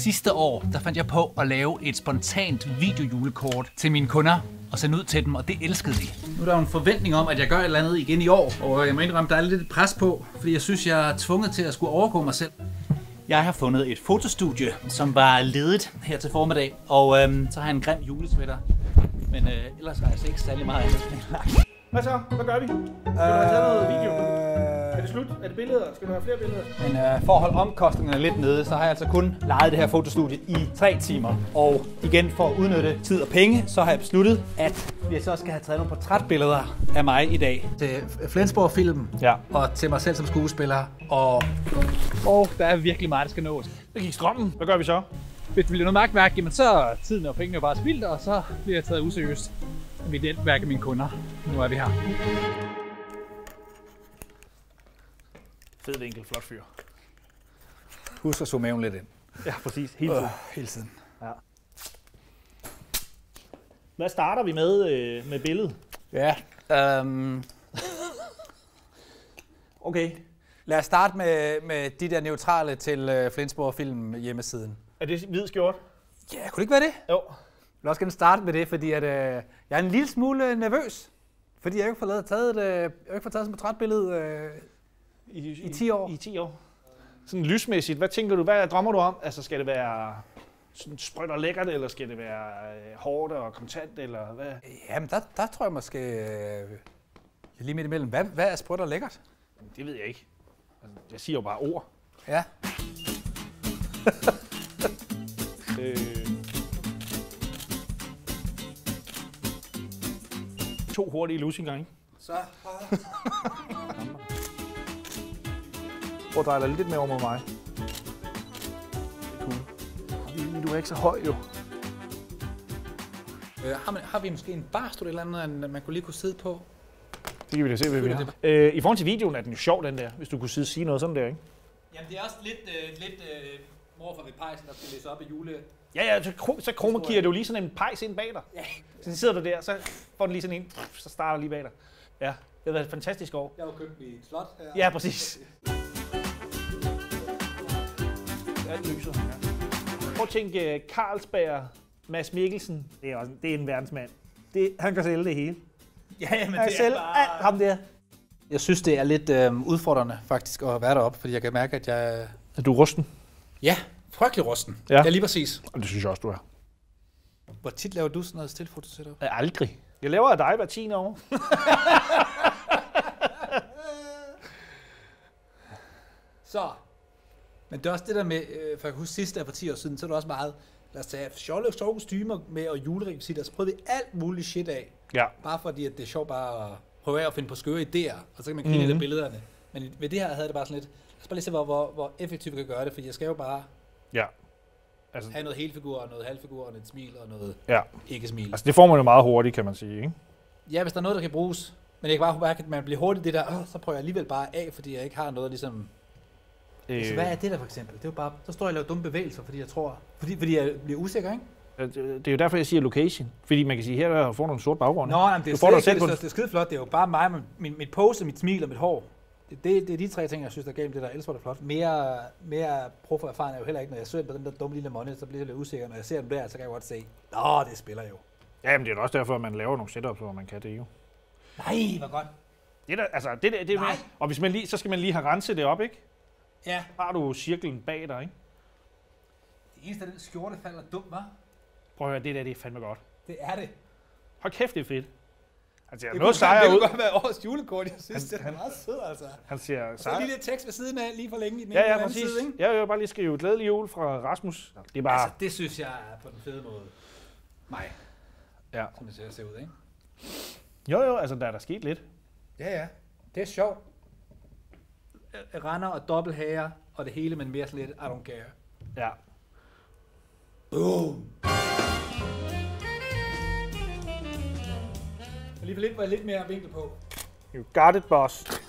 Sidste år, der fandt jeg på at lave et spontant videojulekort til mine kunder og sende ud til dem, og det elskede de. Nu er der jo en forventning om, at jeg gør et eller andet igen i år, og jeg må indrømme, der er lidt pres på, fordi jeg synes, jeg er tvunget til at skulle overgå mig selv. Jeg har fundet et fotostudie, som var ledet her til formiddag, og så har jeg en grim julesweater, men ellers har jeg altså ikke særlig meget andet. Hvad så? Hvad gør vi? Skal du have taget noget video? Er det slut? Er det billeder? Skal du have flere billeder? Men for at holde omkostningerne lidt nede, så har jeg altså kun lejet det her fotostudie i 3 timer. Og igen, for at udnytte tid og penge, så har jeg besluttet, at vi så skal have taget nogle portrætbilleder af mig i dag. Til Flensborg Film, Ja. og til mig selv som skuespiller. Og der er virkelig meget, der skal nås. Det gik strømmen. Hvad gør vi så? Hvis det bliver noget magtværk, jamen så er tiden og pengene jo bare spildt, og så bliver jeg taget useriøst. Mit netværk af mine kunder. Nu er vi her. Fed vinkel, flot fyr. Husk at zoome lidt ind. Ja, præcis. Hele tiden. Hele tiden. Ja. Hvad starter vi med billedet? Ja. Okay. Lad os starte med de der neutrale til Flensborg Film hjemmesiden. Er det hvid skjort? Ja, kunne det ikke være det? Jo. Jeg vil også gerne starte med det, fordi at, jeg er en lille smule nervøs. Fordi jeg ikke har fået taget sådan et portrætbillede i 10 år. I 10 år. Sådan lysmæssigt, hvad tænker du, hvad drømmer du om? Altså skal det være sådan sprødt og lækkert, eller skal det være hårdt og kontant, eller hvad? Jamen, der tror jeg måske, lige midt imellem. Hvad er sprødt og lækkert? Det ved jeg ikke. Altså, jeg siger jo bare ord. Ja. 2 hurtige lusinger, ikke? Så. Prøv at dreje dig lidt mere over mod mig. Det er cool. Du er ikke så høj, jo. Har vi måske en barstol eller andet, man kunne lige kunne sidde på? Det kan vi da se, hvad vi har. I forhold til videoen er den jo sjov, den der, hvis du kunne sidde og sige noget sådan der, ikke? Jamen, det er også lidt morfar ved pejsen, der skal læse op i jule. Ja, så kromakier du lige sådan en pejs ind bag dig. Ja. Så sidder du der, så får den lige sådan en, så starter lige bag dig. Ja, det har været et fantastisk år. Jeg har jo købt mit slot her. Ja, præcis. Alt lyser. Ja. Prøv at tænke Carlsberg, Mads Mikkelsen. Det er en verdensmand. Han kan sælge det hele. Ja, men han det sælger er bare... alt ham der. Jeg synes, det er lidt udfordrende faktisk at være deroppe, fordi jeg kan mærke, at jeg... Er du rusten? Ja, frygtelig rusten. Ja. Ja, lige præcis. Det synes jeg også, du er. Hvor tit laver du sådan noget stillfotosetup? Aldrig. Jeg laver af dig hver 10 år. Så. Men det er også det der med, for jeg kan huske sidste af for 10 år siden, så er det også meget, lad os tage sjove kostymer med og julerekvisitter, så prøvede vi alt muligt shit af. Ja. Bare fordi, at det er sjovt bare at prøve af at finde på skøre idéer, og så kan man kigge lidt af billederne. Men ved det her havde det bare sådan lidt, lad os bare lige se, hvor effektivt vi kan gøre det, fordi jeg skal jo bare have noget helfigur, og noget halvfigur, og et smil, og noget ikke-smil. Altså det får man jo meget hurtigt, kan man sige, ikke? Ja, hvis der er noget, der kan bruges. Men jeg kan bare mærke, at man bliver hurtigt det der, så prøver jeg alligevel bare af, fordi jeg ikke har noget ligesom... Så hvad er det der for eksempel? Det er jo bare, så står jeg og laver dumme bevægelser, fordi jeg tror... Fordi jeg bliver usikker, ikke? Det er jo derfor, jeg siger location. Fordi man kan sige, her får du en sort baggrund. Nå, jamen, det er skide flot. Det er jo bare mig, mit pose, mit smil og mit hår. Det er de 3 ting, jeg synes, der er galt det der. Ellers var det flot. Mere prof og erfaren er jo heller ikke, når jeg søger på den der dumme lille monitor, så bliver jeg lidt usikker. Når jeg ser dem der, så kan jeg godt se, det spiller jo. Ja, men det er også derfor, at man laver nogle setups, hvor man kan det jo. Nej, hvor godt. Det der, altså, det med, og hvis man lige, så skal man lige have renset det op, ikke? Ja. Har du cirklen bag dig, ikke? Det eneste af den skjorte falder dumt, hva'? Prøv at høre, det der, det er fandme godt. Det er det. Hold kæft, det er fedt. Han ser det noget sejere ud. Det kunne godt være årets julekort, jeg synes, det er meget sød, altså. Han ser sejere. Så lige lidt tekst ved siden af, lige for længe i den ene anden side, ikke? Jeg vil bare lige skrive glædelig jul fra Rasmus. Det er bare... Altså, det synes jeg er på den fede måde. Mig. Ja. Som det ser ud, ikke? Jo, altså der er der sket lidt. Ja. Det er sjovt. Render og dobbelthager og det hele, men mere sådan lidt, I don't care. Ja. Boom! Alligevel var lidt mere vinkel på. You got it, boss.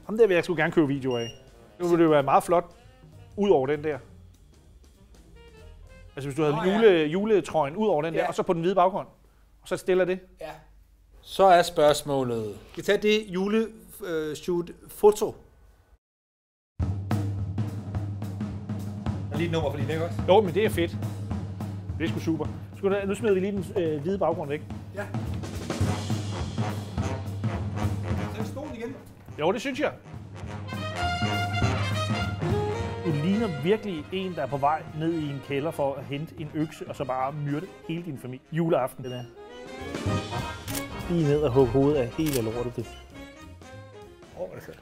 Ham der vil jeg sgu gerne købe video af. Nu vil det jo være meget flot, ud over den der. Altså hvis du havde juletrøjen ud over den der, og så på den hvide baggrund. Og så stiller det. Ja. Så er spørgsmålet. Vi tager det juleshoot foto. Lige et nummer for din, ikke også? Jo, men det er fedt. Det er sgu super. Nu smider vi lige den hvide baggrund væk. Ja. Så er det stolen igen. Jo, det synes jeg. Du ligner virkelig en, der er på vej ned i en kælder for at hente en økse, og så bare myrde hele din familie. Juleaften, det der. Lige ned og hugge hovedet af hele lortet. Det. Altså.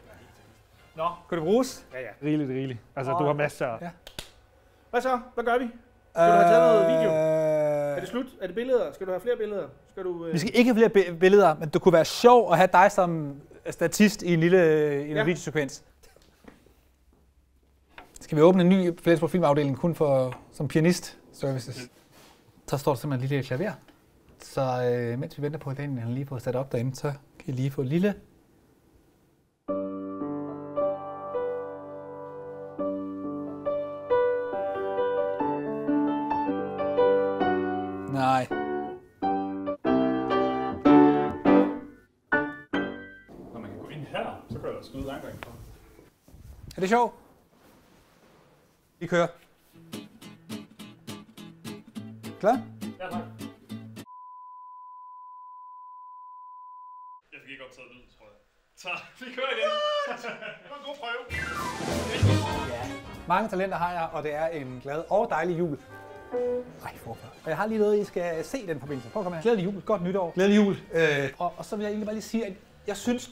Nå, kan det bruges? Ja. Rigeligt. Altså, du har masser af... Ja. Hvad så? Hvad gør vi? Skal du have taget noget video? Er det slut? Er det billeder? Skal du have flere billeder? Vi skal ikke have flere billeder, men det kunne være sjovt at have dig som statist i en lille videosekvens. Skal vi åbne en ny Flensborg Filmafdeling kun som pianist services? Så står der simpelthen et lille klaver. Så mens vi venter på, at han lige får sat op derinde, så kan I lige få et lille... Nej. Når man kan gå ind her, så kan der skyde rengøring fra. Er det sjovt? Vi kører. Klar? Ja, tak. Jeg fik ikke optaget lyd, tror jeg. Så vi kører igen. Det var en god prøve. Ja. Mange talenter har jeg, og det er en glad og dejlig jul. Ej, forfra. Og jeg har lige noget, I skal se i den forbindelse. Prøv at komme her. Glædelig jul. Godt nytår. Glædelig jul. Og så vil jeg egentlig bare lige sige, at jeg synes,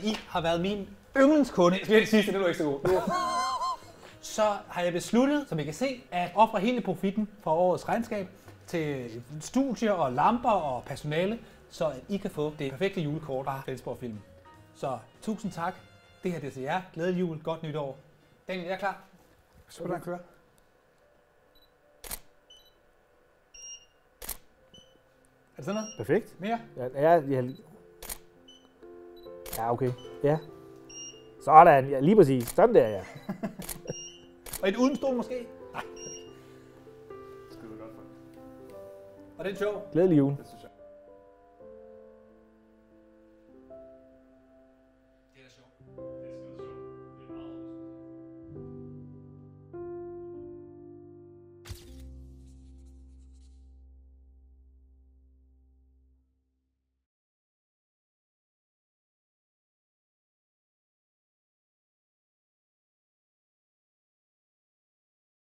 I har været min yndlingskunde. Jeg skal lige sidste, det er du ikke så god. Så har jeg besluttet, som I kan se, at ofre hele profitten fra årets regnskab til studier og lamper og personale, så at I kan få det perfekte julekort fra Flensborg Film. Så tusind tak. Det her det er til jer. Glædelig jul. Godt nytår. Daniel, jeg er klar. Så kan du køre. Er det sådan noget? Perfekt. Mere? Ja, okay. Ja. Sådan, ja, lige præcis. Sådan der, ja. Og et uden stol måske? Nej. Skide godt for. Og den sjov? Glædelig jul.